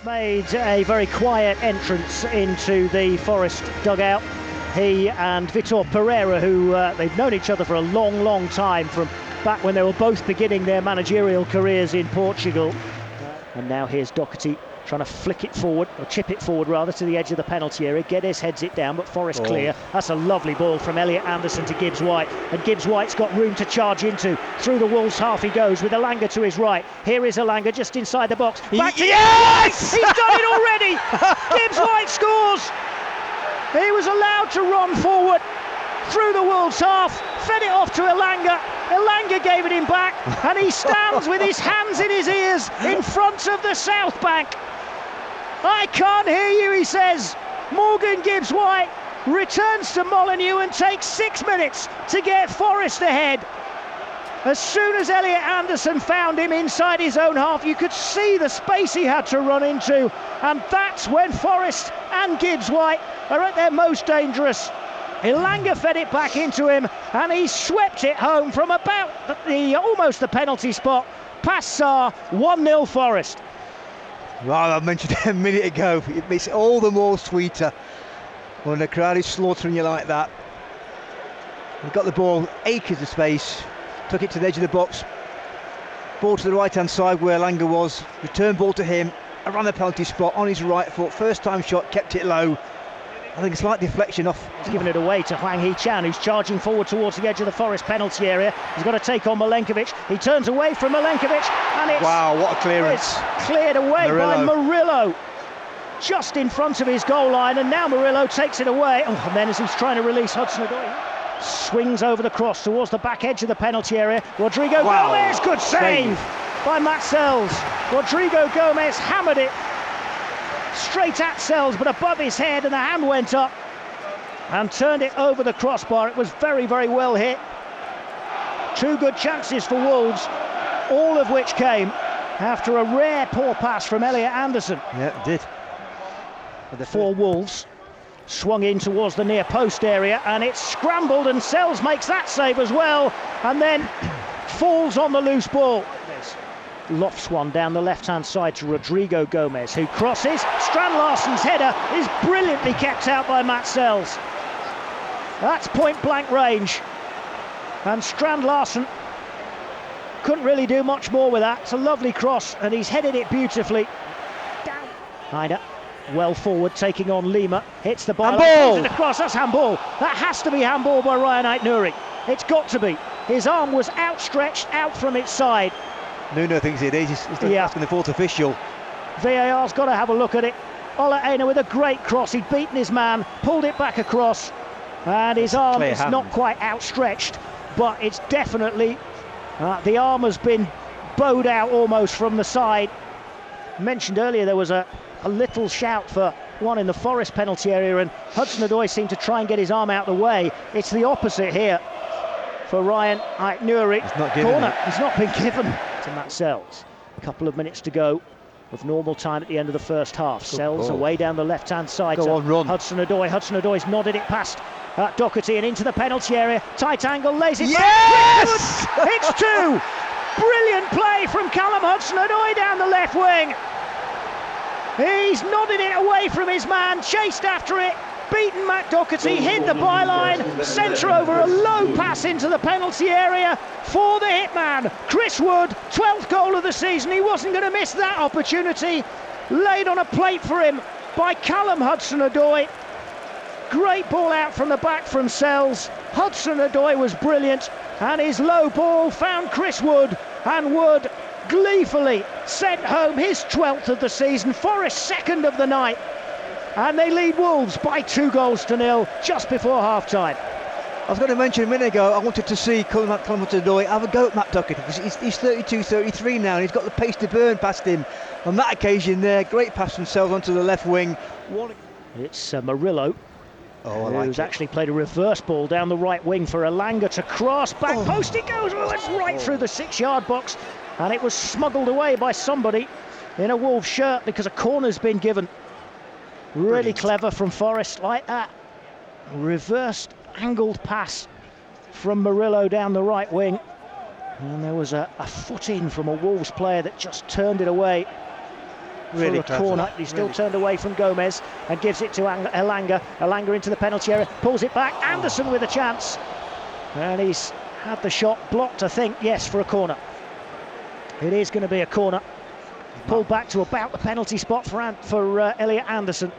Made a very quiet entrance into the Forest dugout. He and Vitor Pereira, who they've known each other for a long time, from back when they were both beginning their managerial careers in Portugal. And now here's Doherty trying to flick it forward, or chip it forward rather, to the edge of the penalty area. Guedes heads it down, but Forest clear. That's a lovely ball from Elliot Anderson to Gibbs-White, and Gibbs-White's got room to charge into. Through the Wolves half he goes, with Elanga to his right. Here is Elanga just inside the box. Back to yes! He's done it already! Gibbs-White scores! He was allowed to run forward through the Wolves half, fed it off to Elanga. Elanga gave it him back, and he stands with his hands in his ears in front of the South Bank. I can't hear you, he says. Morgan Gibbs-White returns to Molineux and takes 6 minutes to get Forest ahead. As soon as Elliot Anderson found him inside his own half, you could see the space he had to run into, and that's when Forest and Gibbs-White are at their most dangerous. Elanga fed it back into him, and he swept it home from about almost the penalty spot. Past Sarr, 1-0 Forest. Well, I mentioned it a minute ago, it makes it all the more sweeter when the crowd is slaughtering you like that. He got the ball, acres of space, took it to the edge of the box, ball to the right hand side where Elanga was, return ball to him, around the penalty spot on his right foot, first time shot, kept it low. I think a slight deflection off. He's given it away to Hwang Hee-chan, who's charging forward towards the edge of the Forest penalty area. He's got to take on Milenkovic. He turns away from Milenkovic, and it's... Wow, what a clearance. It's cleared away by Murillo, just in front of his goal line, and now Murillo takes it away. Oh, and then as he's trying to release Hudson-Odoi, swings over the cross towards the back edge of the penalty area. Rodrigo Gomez, good save by Matt Sells. Rodrigo Gomez hammered it straight at Sells, but above his head, and the hand went up and turned it over the crossbar. It was very well hit. Two good chances for Wolves, all of which came after a rare poor pass from Elliot Anderson. Yeah, it did. For Wolves, swung in towards the near post area, and it's scrambled, and Sells makes that save as well, and then falls on the loose ball. Lofts one down the left-hand side to Rodrigo Gomez, who crosses. Strand Larsen's header is brilliantly kept out by Matt Sells. That's point-blank range, and Strand Larsen couldn't really do much more with that. It's a lovely cross, and he's headed it beautifully. Down. Hyder, well forward, taking on Lima. Hits the byline, throws it across. That's handball. That has to be handball by Ryan Aït-Nouri. It's got to be. His arm was outstretched out from its side. Nuno thinks it is. He's asking the fourth official. VAR's got to have a look at it. Ola Aina with a great cross. He'd beaten his man, pulled it back across, and his arm is not quite outstretched, but it's definitely the arm has been bowed out almost from the side. Mentioned earlier there was a little shout for one in the Forest penalty area, and Hudson-Odoi seemed to try and get his arm out the way. It's the opposite here for Ryan Aït-Nouri. Corner has not been given to Matt Sells. A couple of minutes to go of normal time at the end of the first half. Sells away down the left-hand side to Hudson-Odoi. Hudson-Odoi's nodded it past Doherty and into the penalty area. Tight angle, lays it back. It's two! Brilliant play from Callum Hudson-Odoi down the left wing. He's nodded it away from his man, chased after it, beaten Matt Doherty, hit the byline, centre over a low pass into the penalty area for the hitman, Chris Wood. 12th goal of the season. He wasn't going to miss that opportunity. Laid on a plate for him by Callum Hudson-Odoi. Great ball out from the back from Sells. Hudson-Odoi was brilliant, and his low ball found Chris Wood, and Wood gleefully sent home his 12th of the season. Forest second of the night, and they lead Wolves by 2-0 just before half-time. I was going to mention a minute ago, I wanted to see Callum Hudson-Odoi have a go at Matt Doherty, because he's 32, 33 now, and he's got the pace to burn past him. On that occasion there, great pass from Sells onto the left wing. It's Murillo, who's actually played a reverse ball down the right wing for Elanga to cross. Back post it goes, it's right through the 6-yard box, and it was smuggled away by somebody in a Wolves shirt because a corner's been given. Really clever from Forest, like that. Reversed, angled pass from Murillo down the right wing. And there was a foot in from a Wolves player that just turned it away. Really for a corner. He's still turned away from Gomez and gives it to Elanga. Elanga into the penalty area, pulls it back. Anderson with a chance. And he's had the shot blocked, I think. Yes, for a corner. It is going to be a corner. Pulled back to about the penalty spot for Elliot Anderson.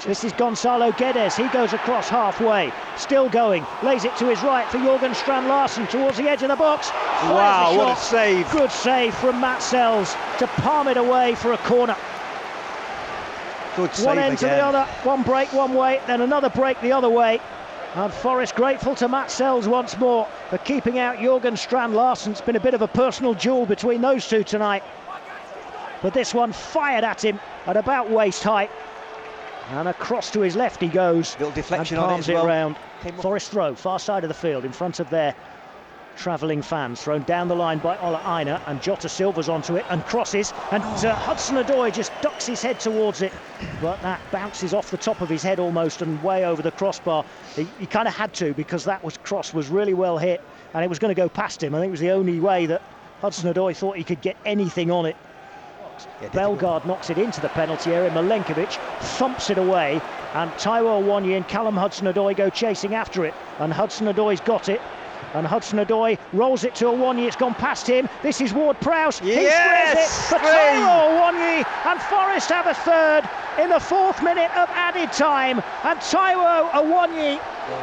This is Gonzalo Guedes. He goes across halfway, still going, lays it to his right for Jorgen Strand Larsen towards the edge of the box. Wow, what a save! Good save from Matt Sells to palm it away for a corner. Good save one end again. to the other, one break one way, then another break the other way. And Forest grateful to Matt Sells once more for keeping out Jorgen Strand Larsen. It's been a bit of a personal duel between those two tonight. But this one fired at him at about waist height. And across to his left he goes. Little deflection and on palms it as well. round. Forest throw, far side of the field, in front of their travelling fans. Thrown down the line by Ola Aina, and Jota Silva's onto it and crosses. And Hudson-Odoi just ducks his head towards it. But that bounces off the top of his head almost and way over the crossbar. He kind of had to, because that cross was really well hit and it was going to go past him. I think it was the only way that Hudson-Odoi thought he could get anything on it. Bellegarde knocks it into the penalty area. Milenkovic thumps it away, and Taiwo Awoniyi and Callum Hudson-Odoi go chasing after it, and Hudson-Odoi's got it, and Hudson-Odoi rolls it to Awoniyi. It's gone past him. This is Ward-Prowse. He squares it for Taiwo Awoniyi, and Forest have a third in the 4th minute of added time. And Taiwo Awoniyi,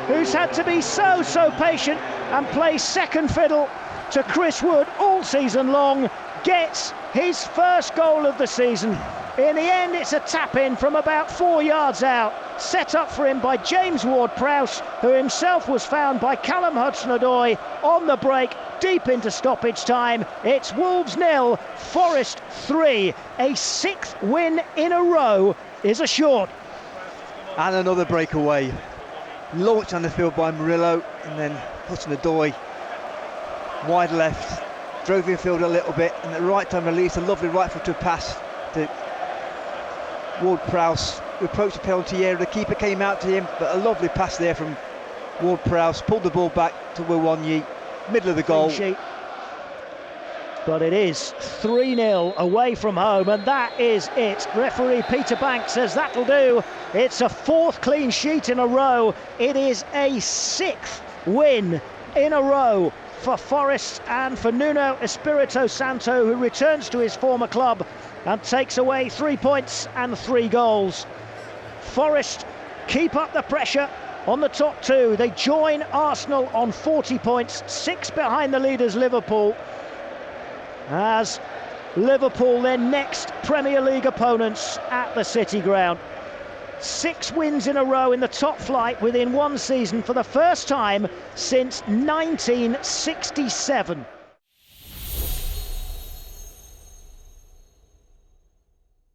who's had to be so patient and play second fiddle to Chris Wood all season long, gets his first goal of the season. In the end, it's a tap-in from about 4 yards out, set up for him by James Ward-Prowse, who himself was found by Callum Hudson-Odoi on the break, deep into stoppage time. It's Wolves 0, Forest 3. A 6th win in a row is assured. And another breakaway. Launched on the field by Murillo, and then Hudson-Odoi wide left, drove infield a little bit, and at the right time released a lovely right foot to pass to Ward-Prowse, who approached the penalty area. The keeper came out to him, but a lovely pass there from Ward-Prowse, pulled the ball back to Awoniyi, middle of the goal. But it is 3-0 away from home, and that is it. Referee Peter Banks says that'll do. It's a 4th clean sheet in a row. It is a 6th win in a row for Forest and for Nuno Espirito Santo, who returns to his former club and takes away 3 points and 3 goals. Forest keep up the pressure on the top two. They join Arsenal on 40 points, 6 behind the leaders Liverpool, as Liverpool their next Premier League opponents at the City Ground. 6 wins in a row in the top flight within one season for the first time since 1967.